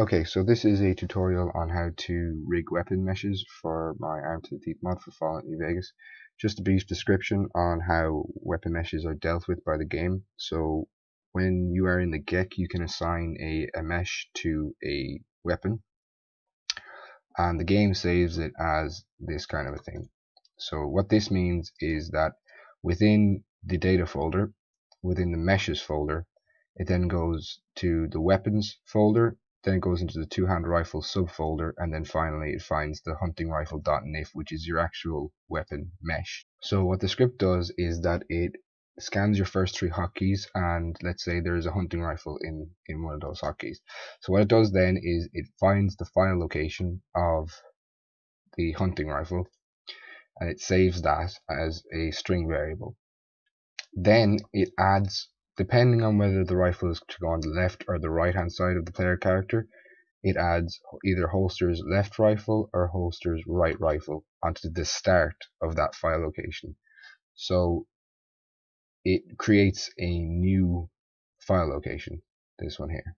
Okay, so this is a tutorial on how to rig weapon meshes for my Armed to the Teeth mod for Fallout New Vegas. Just a brief description on how weapon meshes are dealt with by the game. So when you are in the GEC, you can assign a mesh to a weapon, and the game saves it as this kind of a thing. So what this means is that within the data folder, within the meshes folder, it then goes to the weapons folder, then it goes into the two-hand rifle subfolder, and then finally it finds the hunting rifle.nif, which is your actual weapon mesh. So what the script does is that it scans your first three hotkeys, and let's say there's a hunting rifle in one of those hotkeys. So what it does then is it finds the file location of the hunting rifle, and it saves that as a string variable. Then it adds, depending on whether the rifle is to go on the left or the right hand side of the player character, it adds either holster's left rifle or holster's right rifle onto the start of that file location. So it creates a new file location, this one here,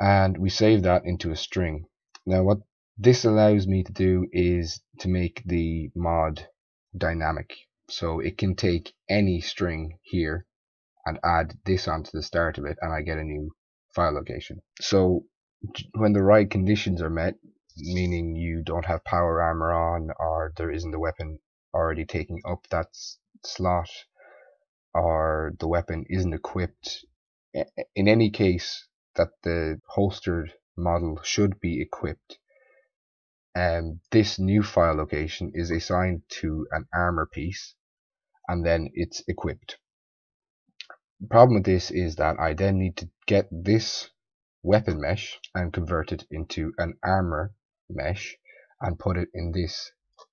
and we save that into a string. Now what this allows me to do is to make the mod dynamic, so it can take any string here and add this onto the start of it, and I get a new file location. So when the right conditions are met, meaning you don't have power armor on, or there isn't a weapon already taking up that slot, or the weapon isn't equipped, in any case that the holstered model should be equipped, this new file location is assigned to an armor piece, and then it's equipped. The problem with this is that I then need to get this weapon mesh and convert it into an armor mesh and put it in this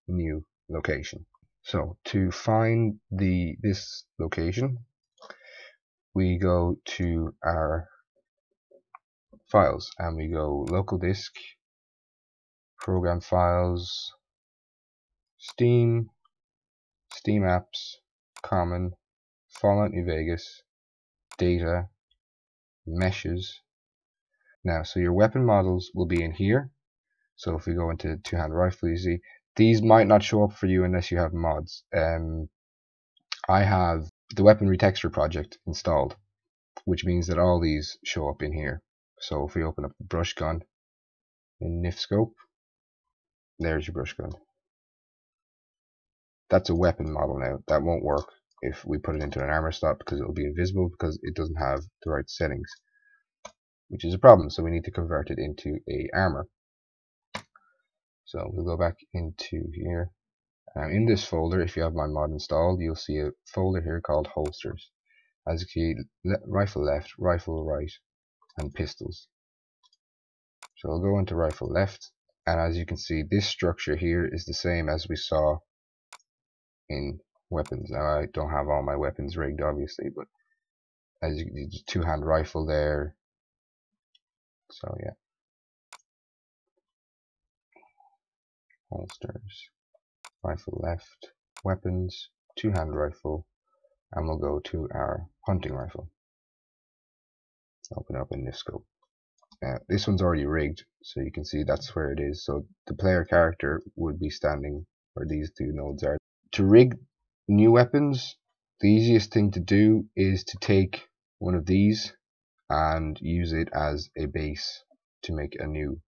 new location. So to find this location, we go to our files and we go local disk, program files, Steam, Steam apps, common, Fallout New Vegas, data, meshes. Now, so your weapon models will be in here. So if we go into two-hand rifle, you see these might not show up for you unless you have mods. I have the weapon retexture project installed, which means that all these show up in here. So if we open up the brush gun in NifScope, there's your brush gun. That's a weapon model now. That won't work if we put it into an armor slot because it'll be invisible because it doesn't have the right settings, which is a problem. So we need to convert it into a armor. So we'll go back into here. In this folder, if you have my mod installed, you'll see a folder here called holsters. As you see, rifle left, rifle right, and pistols. So I'll go into rifle left, and as you can see, this structure here is the same as we saw in weapons. Now I don't have all my weapons rigged, obviously, but as you can see, two-hand rifle there. So yeah, holsters, rifle left, weapons, two-hand rifle, and we'll go to our hunting rifle. Open up in NifScope. This one's already rigged, so you can see that's where it is. So the player character would be standing where these two nodes are. To rig new weapons, the easiest thing to do is to take one of these and use it as a base to make a new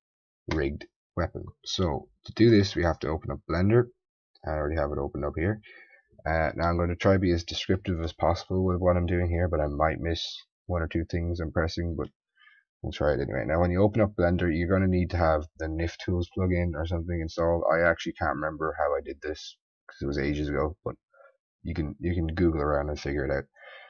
rigged weapon. So to do this, we have to open up Blender. I already have it opened up here. Now I'm going to try to be as descriptive as possible with what I'm doing here, but I might miss one or two things I'm pressing, but we'll try it anyway. Now when you open up Blender, you're going to need to have the NifTools plugin or something installed. I actually can't remember how I did this because it was ages ago, but you can Google around and figure it out.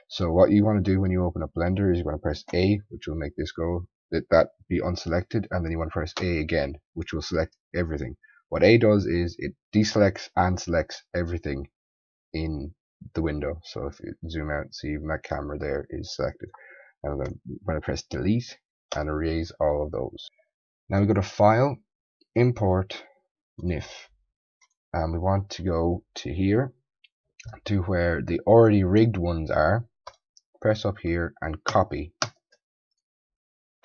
So what you want to do when you open up Blender is you want to press A, which will make this go, that be unselected, and then you want to press A again, which will select everything. What A does is it deselects and selects everything in the window. So if you zoom out, see even that camera there is selected. And I'm going to press delete and erase all of those. Now we go to File, Import, NIF, and we want to go to here to where the already rigged ones are. Press up here and copy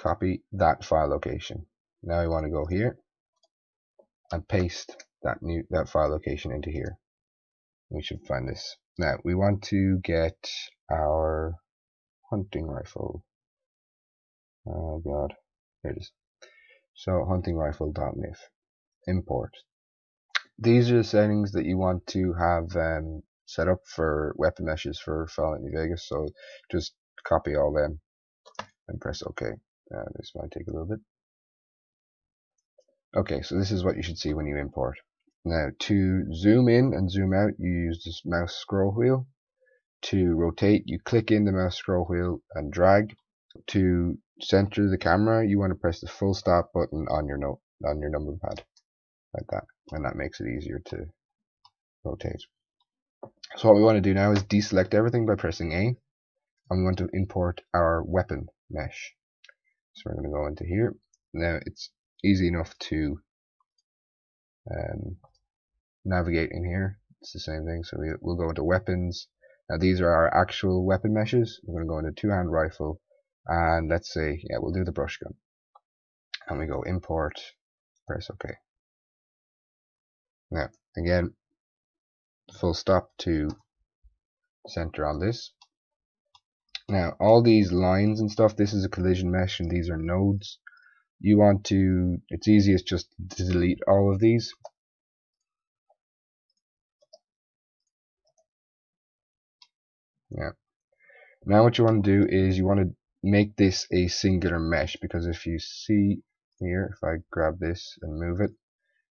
copy that file location. Now we want to go here and paste that file location into here. We should find this. Now we want to get our hunting rifle. Oh god, here it is. So hunting rifle.nif, import. These are the settings that you want to have set up for weapon meshes for Fallout New Vegas. So just copy all them and press OK. This might take a little bit. Okay, so this is what you should see when you import. Now to zoom in and zoom out, you use this mouse scroll wheel. To rotate, you click in the mouse scroll wheel and drag. To center the camera, you want to press the full stop button on your number pad, like that, and that makes it easier to rotate. So what we want to do now is deselect everything by pressing A, and we want to import our weapon mesh. So we're going to go into here. Now it's easy enough to navigate in here. It's the same thing. So we'll go into weapons. Now these are our actual weapon meshes. We're going to go into two-hand rifle, and let's say, yeah, we'll do the brush gun. And we go import, press OK. Now again, full stop to center on this. Now all these lines and stuff, this is a collision mesh and these are nodes. You want to, it's easiest just to delete all of these. Yeah. Now what you want to do is you want to make this a singular mesh, because if you see here, if I grab this and move it,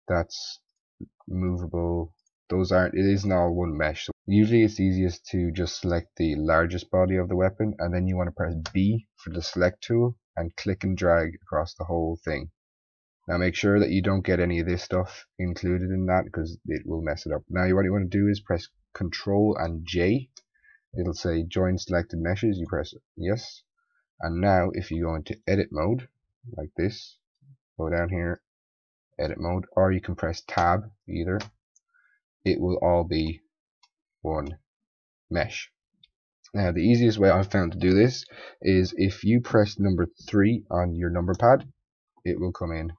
that's movable. Those aren't, it isn't all one mesh. So usually it's easiest to just select the largest body of the weapon, and then you want to press B for the select tool and click and drag across the whole thing. Now make sure that you don't get any of this stuff included in that, because it will mess it up. Now what you want to do is press Control and J. It'll say join selected meshes. You press yes, and now if you go into edit mode like this, go down here, edit mode, or you can press tab, either. It will all be one mesh. Now the easiest way I've found to do this is if you press number 3 on your number pad, it will come in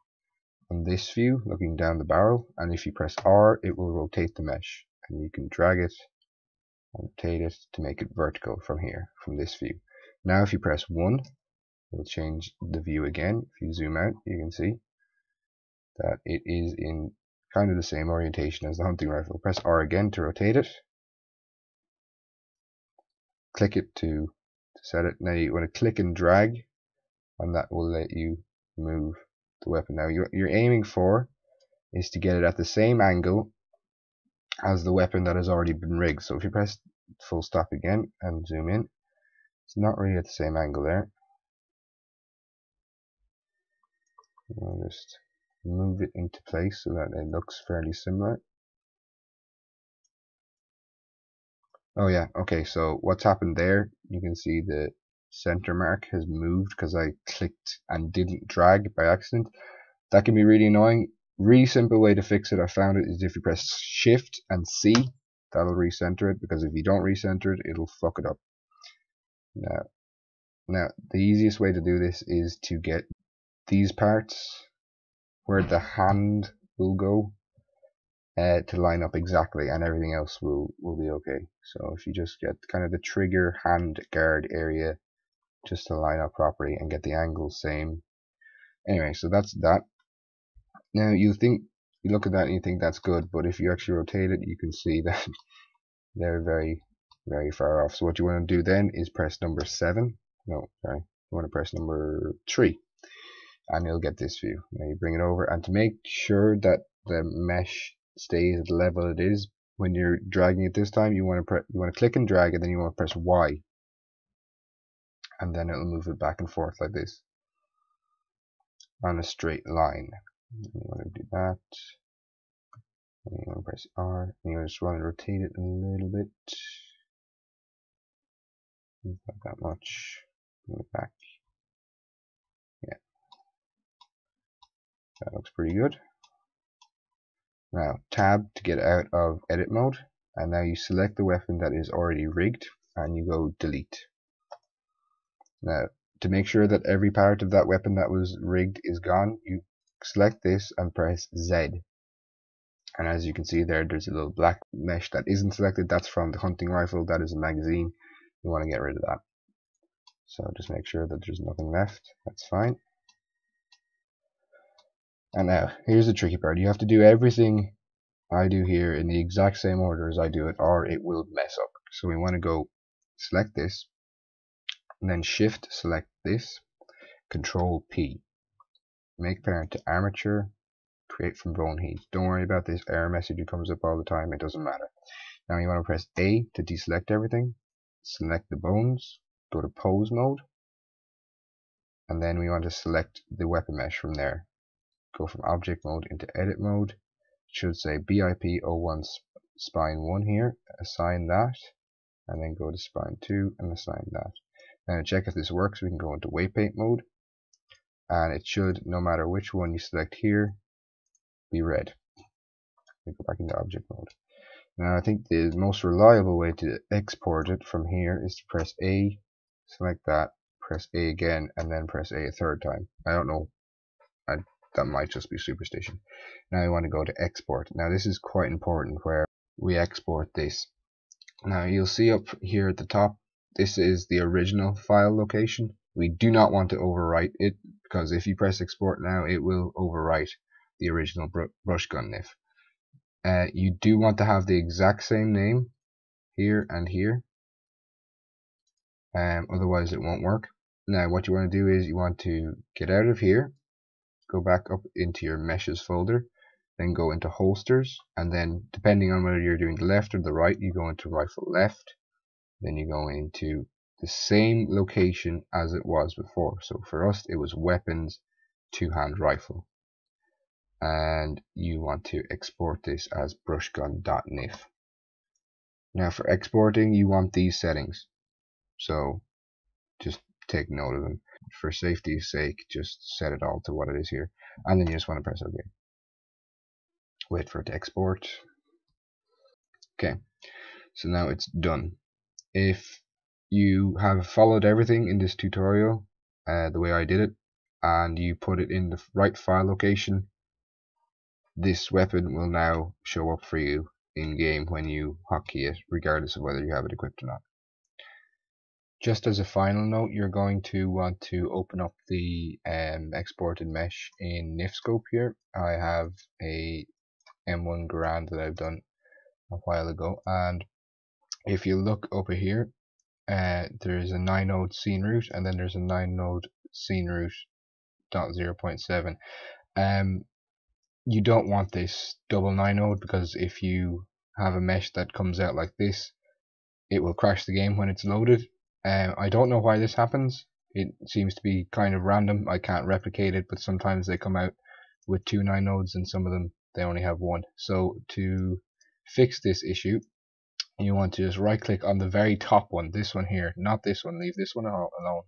on this view looking down the barrel, and if you press R, it will rotate the mesh, and you can drag it and rotate it to make it vertical from here, from this view. Now if you press 1, it will change the view again. If you zoom out, you can see that it is in kind of the same orientation as the hunting rifle. Press R again to rotate it. Click it to set it. Now you want to click and drag, and that will let you move the weapon. Now you're aiming for is to get it at the same angle as the weapon that has already been rigged. So if you press full stop again and zoom in, it's not really at the same angle there. I'll just move it into place so that it looks fairly similar. Oh yeah, okay, so what's happened there, you can see the center mark has moved because I clicked and didn't drag by accident. That can be really annoying. Really simple way to fix it, I found it, is if you press Shift and C, that'll recenter it, because if you don't recenter it, it'll fuck it up. Now the easiest way to do this is to get these parts where the hand will go to line up exactly, and everything else will be okay. So if you just get kind of the trigger hand guard area just to line up properly and get the angle same. Anyway, so that's that. Now you look at that and you think that's good, but if you actually rotate it, you can see that they're very, very far off. So what you want to do then is press number 7. No, sorry, you want to press number 3, and you'll get this view. Now you bring it over, and to make sure that the mesh stays at the level it is when you're dragging it this time, you want to click and drag, and then you want to press Y, and then it'll move it back and forth like this on a straight line. You want to do that, and you want to press R, and you just want to rotate it a little bit, not that much, move it back. Yeah, that looks pretty good. Now tab to get out of edit mode, and now you select the weapon that is already rigged and you go delete. Now to make sure that every part of that weapon that was rigged is gone, you select this and press Z. And as you can see there's a little black mesh that isn't selected. That's from the hunting rifle. That is a magazine. You want to get rid of that. So just make sure that there's nothing left. That's fine. And now, here's the tricky part. You have to do everything I do here in the exact same order as I do it, or it will mess up. So we want to go select this, and then Shift select this, Control P. Make parent to armature, create from bone heat. Don't worry about this error message that comes up all the time, it doesn't matter. Now you want to press A to deselect everything, select the bones, go to pose mode, and then we want to select the weapon mesh from there. Go from object mode into edit mode. It should say BIP01 spine 1 here, assign that, and then go to spine 2 and assign that. Now to check if this works, we can go into weight paint mode, and it should, no matter which one you select here, be red. We go back into object mode. Now I think the most reliable way to export it from here is to press A, select that, press A again, and then press A a third time. I don't know, that might just be superstition. Now we want to go to export. Now this is quite important where we export this. Now you'll see up here at the top, this is the original file location. We do not want to overwrite it, because if you press export now, it will overwrite the original brush gun NIF. You do want to have the exact same name here and here, otherwise it won't work. Now what you want to do is you want to get out of here, go back up into your meshes folder, then go into holsters, and then depending on whether you're doing the left or the right, you go into rifle left, then you go into the same location as it was before. So for us it was weapons, two-hand rifle, and you want to export this as brushgun.nif. Now for exporting you want these settings, so just take note of them. For safety's sake, just set it all to what it is here, and then you just want to press OK. Wait for it to export. Okay, so now it's done. If you have followed everything in this tutorial the way I did it, and you put it in the right file location, this weapon will now show up for you in game when you hotkey it, regardless of whether you have it equipped or not. Just as a final note, you're going to want to open up the exported mesh in NifScope here. I have a M1 Garand that I've done a while ago, and if you look over here, there's a 9 node scene root, and then there's a 9 node scene root .0.7. You don't want this double 9 node, because if you have a mesh that comes out like this, it will crash the game when it's loaded. I don't know why this happens. It seems to be kind of random. I can't replicate it, but sometimes they come out with 2 9 nodes, and some of them they only have 1. So to fix this issue, you want to just right click on the very top one, this one here, not this one, leave this one alone.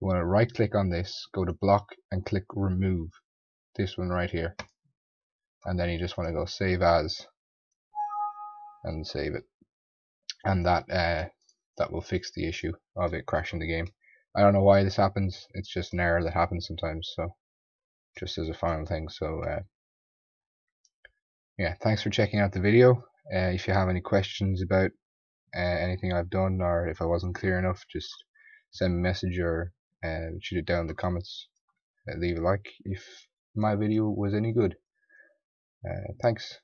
You want to right click on this, go to block and click remove, this one right here, and then you just want to go save as and save it, and that will fix the issue of it crashing the game. I don't know why this happens, it's just an error that happens sometimes, so just as a final thing. So yeah, thanks for checking out the video. If you have any questions about anything I've done, or if I wasn't clear enough, just send me a message or shoot it down in the comments. Leave a like if my video was any good. Thanks.